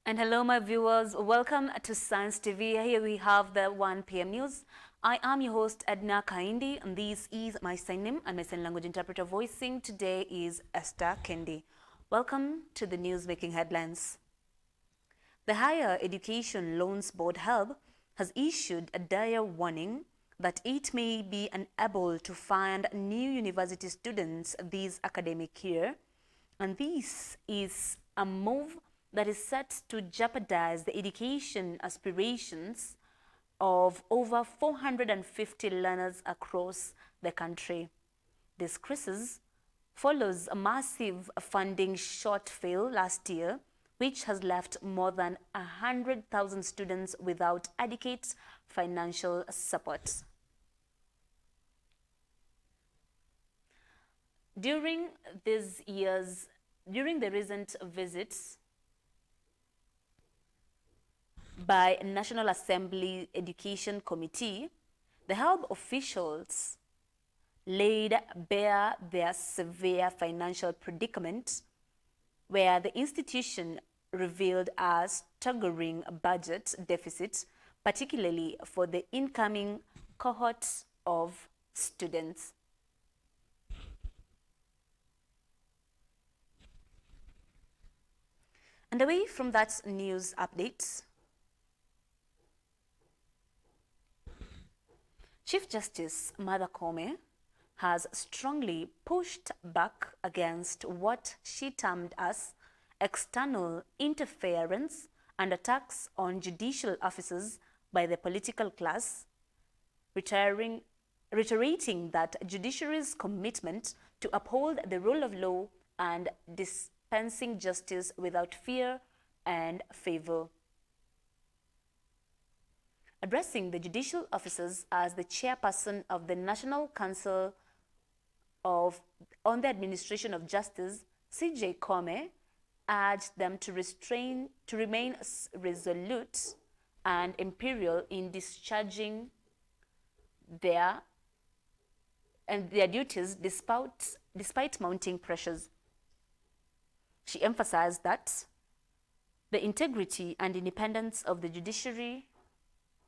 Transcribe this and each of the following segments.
And hello, my viewers. Welcome to Science TV. Here we have the 1 p.m. news. I am your host, Edna Kaindi, and this is my sign name and my sign language interpreter voicing. Today is Esther Kendi. Welcome to the news-making headlines. The Higher Education Loans Board Helb has issued a dire warning that it may be unable to fund new university students this academic year, and this is a move that is set to jeopardize the education aspirations of over 450 learners across the country. This crisis follows a massive funding shortfall last year, which has left more than 100,000 students without adequate financial support. During the recent visits by National Assembly Education Committee, the Helb officials laid bare their severe financial predicament, where the institution revealed a staggering budget deficit, particularly for the incoming cohort of students. And away from that news update, Chief Justice Martha Koome has strongly pushed back against what she termed as external interference and attacks on judicial officers by the political class, reiterating that judiciary's commitment to uphold the rule of law and dispensing justice without fear and favor. Addressing the judicial officers as the chairperson of the National Council on the Administration of Justice, CJ Koome urged them to remain resolute and imperial in discharging their duties despite mounting pressures. She emphasized that the integrity and independence of the judiciary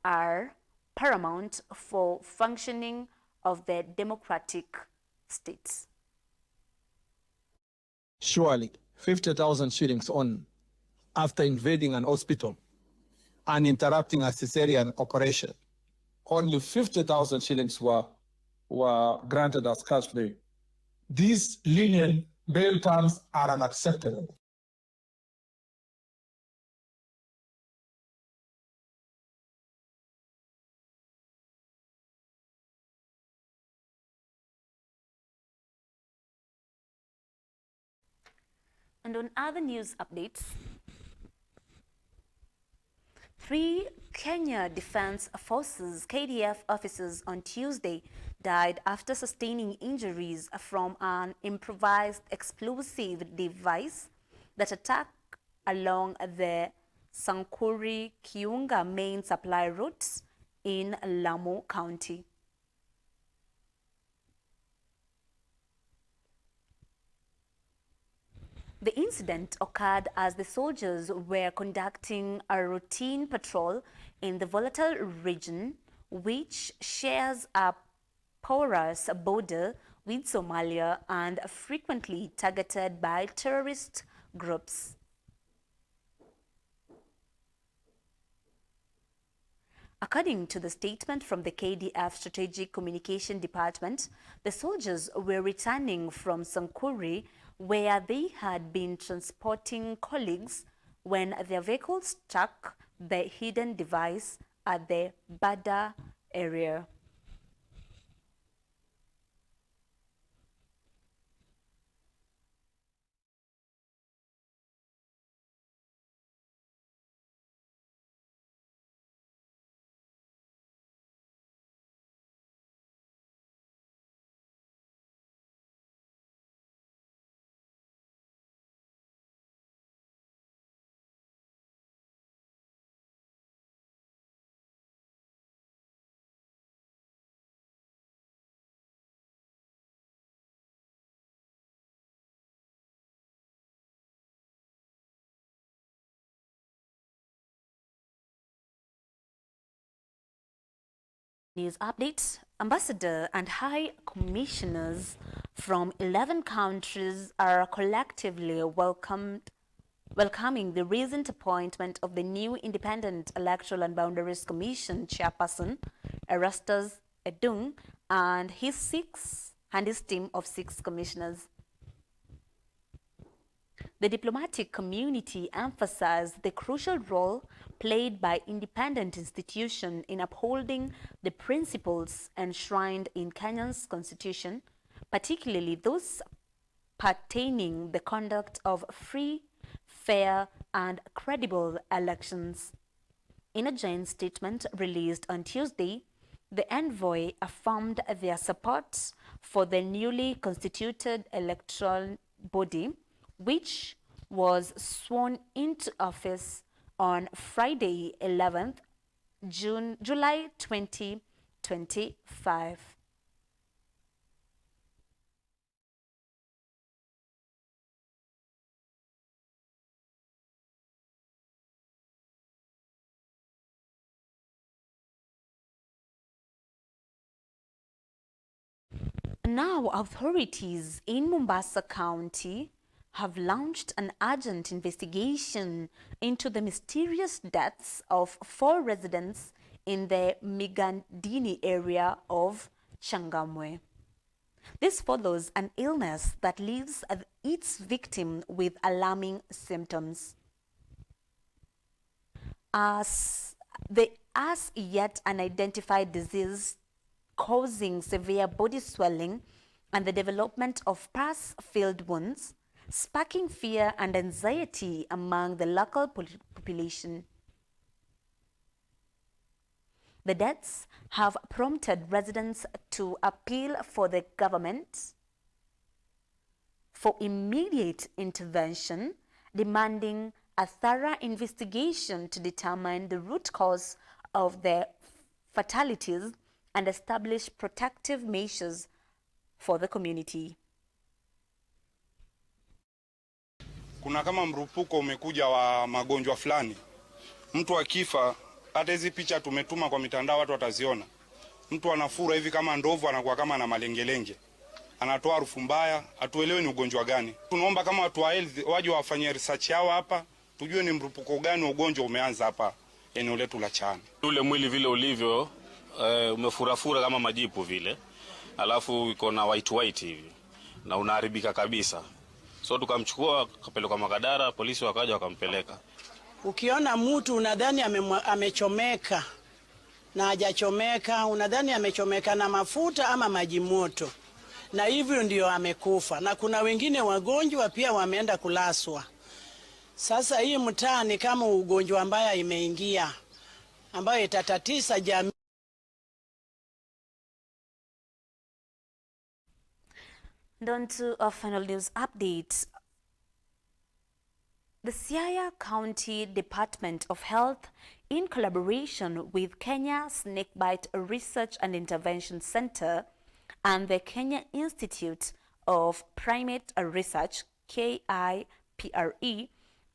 are paramount for functioning of the democratic states. Surely, 50,000 shillings on after invading an hospital and interrupting a cesarean operation. Only 50,000 shillings were granted as cash bail. These lenient bail terms are unacceptable. And on other news updates, 3 Kenya Defense Forces KDF officers on Tuesday died after sustaining injuries from an improvised explosive device that attacked along the Sankuri-Kiunga main supply routes in Lamu County. The incident occurred as the soldiers were conducting a routine patrol in the volatile region, which shares a porous border with Somalia and frequently targeted by terrorist groups. According to the statement from the KDF Strategic Communication Department, the soldiers were returning from Sankuri, where they had been transporting colleagues, when their vehicle struck the hidden device at the Bada area. News updates. Ambassador and High Commissioners from 11 countries are collectively welcoming the recent appointment of the new Independent Electoral and Boundaries Commission chairperson, Erastus Edung, and his team of 6 commissioners. The diplomatic community emphasized the crucial role played by independent institutions in upholding the principles enshrined in Kenya's constitution, particularly those pertaining the conduct of free, fair, and credible elections. In a joint statement released on Tuesday, the envoy affirmed their support for the newly constituted electoral body, which was sworn into office on Friday, 11th July 2025. Now, authorities in Mombasa County have launched an urgent investigation into the mysterious deaths of 4 residents in the Migandini area of Changamwe. This follows an illness that leaves its victim with alarming symptoms. As yet unidentified disease causing severe body swelling and the development of pus-filled wounds, sparking fear and anxiety among the local population. The deaths have prompted residents to appeal for the government for immediate intervention, demanding a thorough investigation to determine the root cause of the fatalities and establish protective measures for the community. Kuna kama mrupuko umekuja wa magonjwa fulani. Mtu akifa, hata hizi picha tumetuma kwa mitandao watu wataziona. Mtu anafura hivi kama ndovu, anakuwa kama na malengelenge. Anatoa harufu mbaya, hatuelewi ni ugonjwa gani. Tunaomba kama watu wa health waje wafanye research yao hapa, tujue ni mrupuko gani ugonjwa umeanza hapa eneo letu la Chana. Ule mwili vile ulivyo umefurafura kama majipu vile. Alafu iko na white hivi na unaharibika kabisa. So tukamchukua kapeleka Makadara, polisi wakaja wakampeleka. Ukiona mtu unadhani amechomeka na hajachomeka, unadhani amechomeka na mafuta ama maji moto, na hivyo ndio amekufa. Na kuna wengine wagonjwa pia wameenda kulaswa. Sasa hii mtaa ni kama ugonjwa ambaya imeingia ambayo itatatisa jamii. On to our final news update. The Siaya County Department of Health, in collaboration with Kenya Snakebite Research and Intervention Center and the Kenya Institute of Primate Research, KIPRE,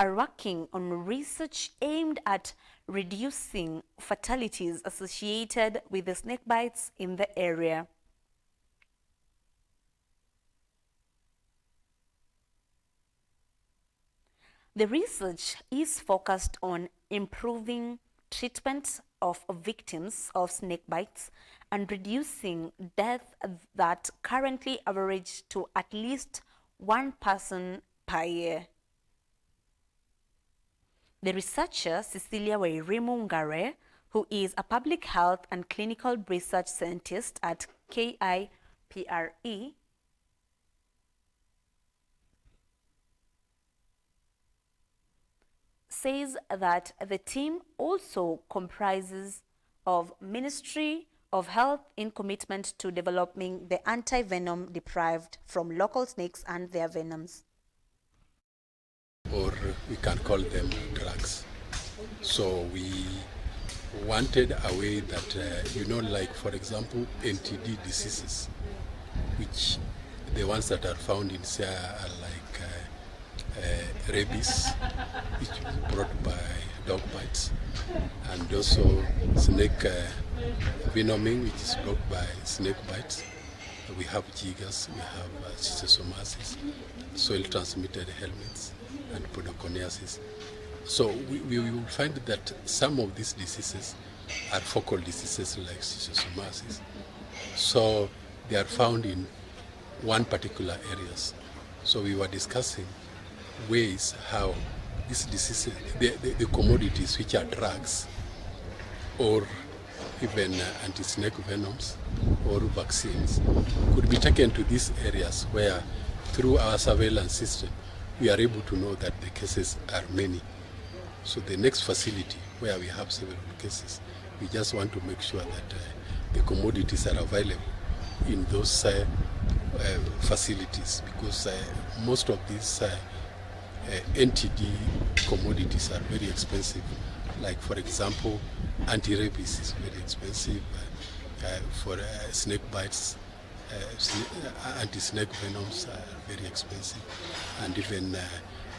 are working on research aimed at reducing fatalities associated with the snake bites in the area. The research is focused on improving treatment of victims of snake bites and reducing deaths that currently average to at least 1 person per year. The researcher, Cecilia Wairimu Ngare, who is a public health and clinical research scientist at KIPRE, says that the team also comprises of Ministry of Health in commitment to developing the anti-venom deprived from local snakes and their venoms. Or we can call them drugs. So we wanted a way that, like for example, NTD diseases, which the ones that are found in Sia are like rabies, which is brought by dog bites, and also snake venoming, which is brought by snake bites. We have jiggers, we have schistosomiasis, soil-transmitted helminths, and podoconiasis. So we will find that some of these diseases are focal diseases like schistosomiasis. So they are found in one particular areas. So we were discussing ways how these diseases, the commodities which are drugs or even anti-snake venoms or vaccines could be taken to these areas where through our surveillance system we are able to know that the cases are many. So the next facility where we have several cases, we just want to make sure that the commodities are available in those facilities, because most of these NTD commodities are very expensive. Like, for example, anti-rabies is very expensive. For snake bites, anti-snake venoms are very expensive. And even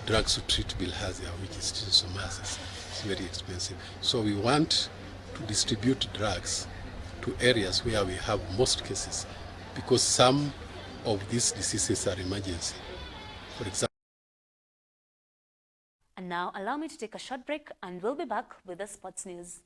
drugs to treat bilharzia, which is schistosomiasis, is very expensive. So we want to distribute drugs to areas where we have most cases, because some of these diseases are emergency. For example, and now allow me to take a short break and we'll be back with the sports news.